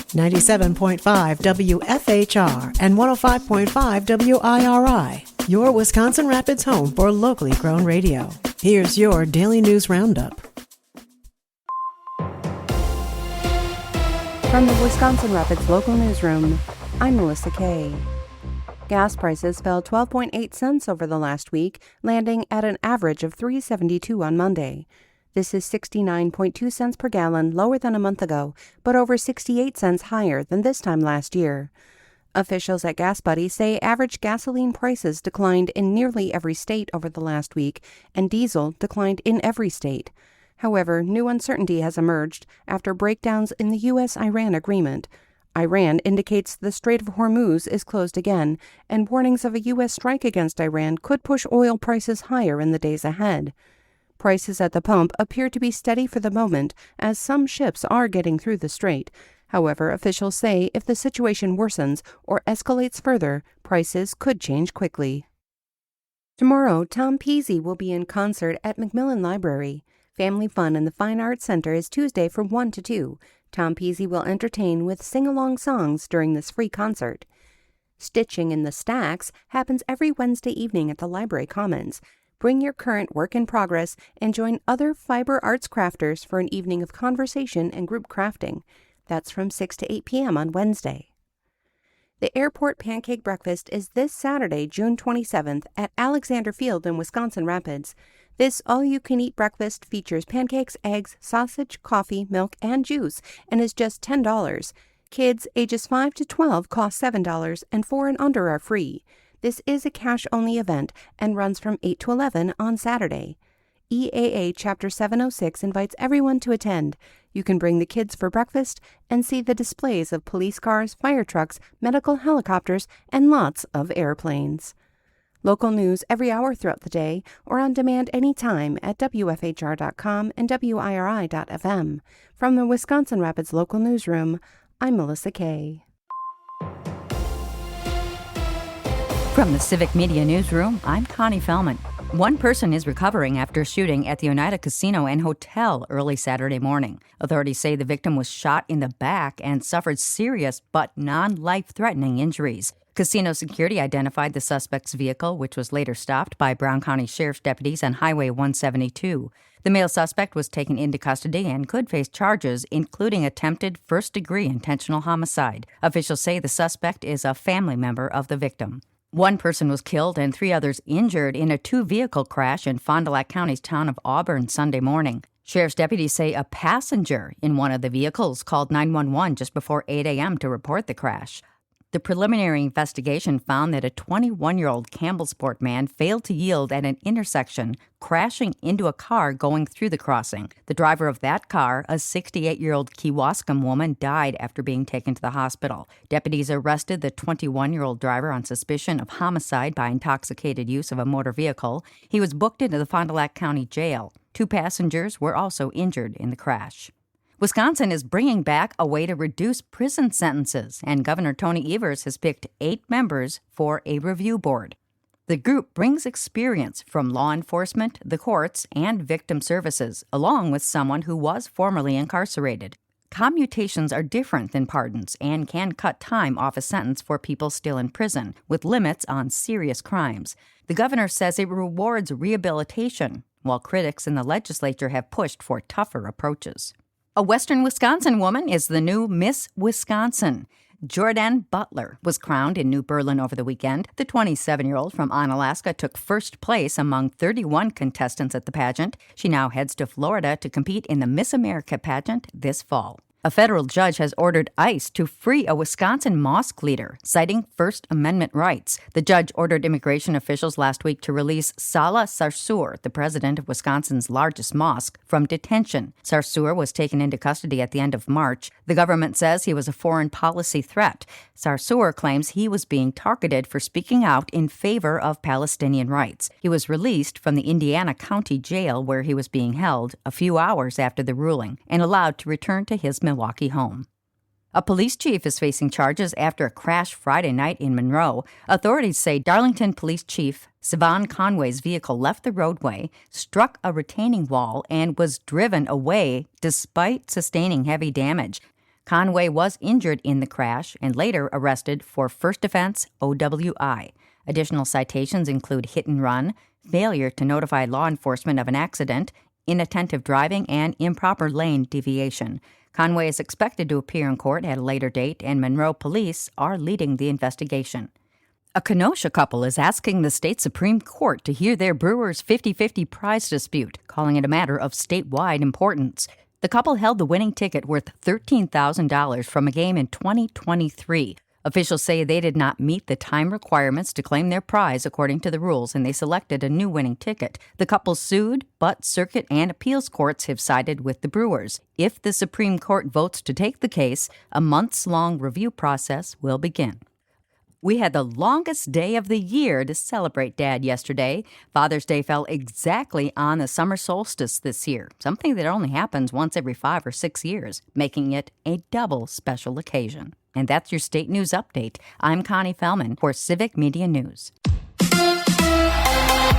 97.5 WFHR and 105.5 WIRI, your Wisconsin Rapids home for locally grown radio. Here's your Daily News Roundup. From the Wisconsin Rapids Local Newsroom, I'm Melissa Kay. Gas prices fell 12.8 cents over the last week, landing at an average of $3.72 on Monday. This is 69.2 cents per gallon lower than a month ago, but over 68 cents higher than this time last year. Officials at Gas Buddy say average gasoline prices declined in nearly every state over the last week, and diesel declined in every state. However, new uncertainty has emerged after breakdowns in the U.S.-Iran agreement. Iran indicates the Strait of Hormuz is closed again, and warnings of a U.S. strike against Iran could push oil prices higher in the days ahead. Prices at the pump appear to be steady for the moment, as some ships are getting through the strait. However, officials say if the situation worsens or escalates further, prices could change quickly. Tomorrow, Tom Peasy will be in concert at Macmillan Library. Family Fun in the Fine Arts Center is Tuesday from 1 to 2. Tom Peasy will entertain with sing-along songs during this free concert. Stitching in the Stacks happens every Wednesday evening at the Library Commons. Bring your current work in progress and join other fiber arts crafters for an evening of conversation and group crafting. That's from 6 to 8 p.m. on Wednesday. The Airport Pancake Breakfast is this Saturday, June 27th at Alexander Field in Wisconsin Rapids. This all-you-can-eat breakfast features pancakes, eggs, sausage, coffee, milk, and juice, and is just $10. Kids ages 5 to 12 cost $7, and 4 and under are free. This is a cash-only event and runs from 8 to 11 on Saturday. EAA Chapter 706 invites everyone to attend. You can bring the kids for breakfast and see the displays of police cars, fire trucks, medical helicopters, and lots of airplanes. Local news every hour throughout the day or on demand anytime at WFHR.com and WIRI.FM. From the Wisconsin Rapids Local Newsroom, I'm Melissa Kay. From the Civic Media Newsroom, I'm Connie Fellman. One person is recovering after a shooting at the Oneida Casino and Hotel early Saturday morning. Authorities say the victim was shot in the back and suffered serious but non-life-threatening injuries. Casino security identified the suspect's vehicle, which was later stopped by Brown County Sheriff's deputies on Highway 172. The male suspect was taken into custody and could face charges, including attempted first-degree intentional homicide. Officials say the suspect is a family member of the victim. One person was killed and 3 others injured in a 2-vehicle crash in Fond du Lac County's town of Auburn Sunday morning. Sheriff's deputies say a passenger in one of the vehicles called 911 just before 8 a.m. to report the crash. The preliminary investigation found that a 21-year-old Campbellsport man failed to yield at an intersection, crashing into a car going through the crossing. The driver of that car, a 68-year-old Kewaskum woman, died after being taken to the hospital. Deputies arrested the 21-year-old driver on suspicion of homicide by intoxicated use of a motor vehicle. He was booked into the Fond du Lac County Jail. 2 passengers were also injured in the crash. Wisconsin is bringing back a way to reduce prison sentences, and Governor Tony Evers has picked 8 members for a review board. The group brings experience from law enforcement, the courts, and victim services, along with someone who was formerly incarcerated. Commutations are different than pardons and can cut time off a sentence for people still in prison, with limits on serious crimes. The governor says it rewards rehabilitation, while critics in the legislature have pushed for tougher approaches. A Western Wisconsin woman is the new Miss Wisconsin. Jordan Butler was crowned in New Berlin over the weekend. The 27-year-old from Onalaska took first place among 31 contestants at the pageant. She now heads to Florida to compete in the Miss America pageant this fall. A federal judge has ordered ICE to free a Wisconsin mosque leader, citing First Amendment rights. The judge ordered immigration officials last week to release Salah Sarsour, the president of Wisconsin's largest mosque, from detention. Sarsour was taken into custody at the end of March. The government says he was a foreign policy threat. Sarsour claims he was being targeted for speaking out in favor of Palestinian rights. He was released from the Indiana County Jail where he was being held a few hours after the ruling and allowed to return to his Milwaukee home. A police chief is facing charges after a crash Friday night in Monroe. Authorities say Darlington Police Chief Sivan Conway's vehicle left the roadway, struck a retaining wall, and was driven away despite sustaining heavy damage. Conway was injured in the crash and later arrested for first offense OWI. Additional citations include hit and run, failure to notify law enforcement of an accident, inattentive driving, and improper lane deviation. Conway is expected to appear in court at a later date, and Monroe police are leading the investigation. A Kenosha couple is asking the state Supreme Court to hear their Brewers 50-50 prize dispute, calling it a matter of statewide importance. The couple held the winning ticket worth $13,000 from a game in 2023. Officials say they did not meet the time requirements to claim their prize according to the rules, and they selected a new winning ticket. The couple sued, but circuit and appeals courts have sided with the Brewers. If the Supreme Court votes to take the case, a months-long review process will begin. We had the longest day of the year to celebrate Dad yesterday. Father's Day fell exactly on the summer solstice this year, something that only happens once every 5 or 6 years, making it a double special occasion. And that's your state news update. I'm Connie Fellman for Civic Media News.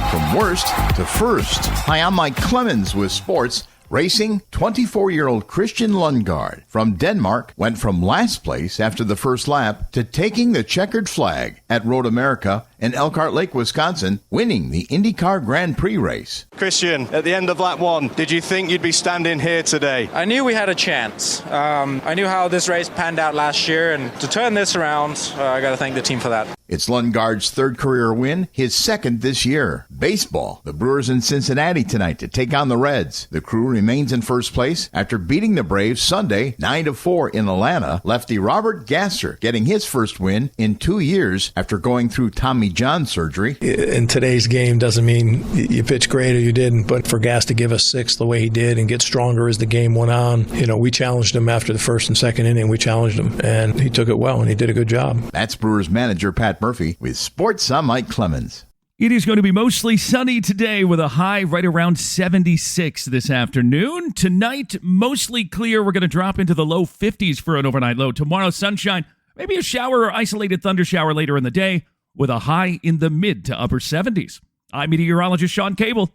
From worst to first. Hi, I'm Mike Clemens with sports. Racing, 24-year-old Christian Lundgaard from Denmark went from last place after the first lap to taking the checkered flag at Road America in Elkhart Lake, Wisconsin, winning the IndyCar Grand Prix race. Christian, at the end of lap 1, did you think you'd be standing here today? I knew we had a chance. I knew how this race panned out last year, and to turn this around, I got to thank the team for that. It's Lundgaard's third career win, his second this year. Baseball, the Brewers in Cincinnati tonight to take on the Reds. The Crew remains in first place after beating the Braves Sunday 9-4 in Atlanta. Lefty Robert Gasser getting his first win in 2 years after going through Tommy John surgery. In today's game doesn't mean you pitched great or you didn't, but for Gas to give us 6 the way he did and get stronger as the game went on, we challenged him after the first and second inning. We challenged him, and he took it well, and he did a good job. That's Brewers manager Pat Murphy with sports. I'm Mike Clemens. It is going to be mostly sunny today with a high right around 76 this afternoon. Tonight, mostly clear. We're going to drop into the low 50s for an overnight low. Tomorrow, sunshine, maybe a shower or isolated thunder shower later in the day with a high in the mid to upper 70s. I'm meteorologist Sean Cable.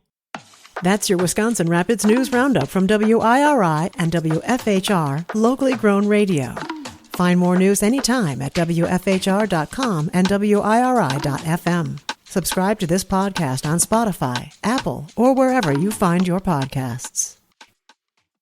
That's your Wisconsin Rapids News Roundup from WIRI and WFHR, locally grown radio. Find more news anytime at WFHR.com and WIRI.FM. Subscribe to this podcast on Spotify, Apple, or wherever you find your podcasts.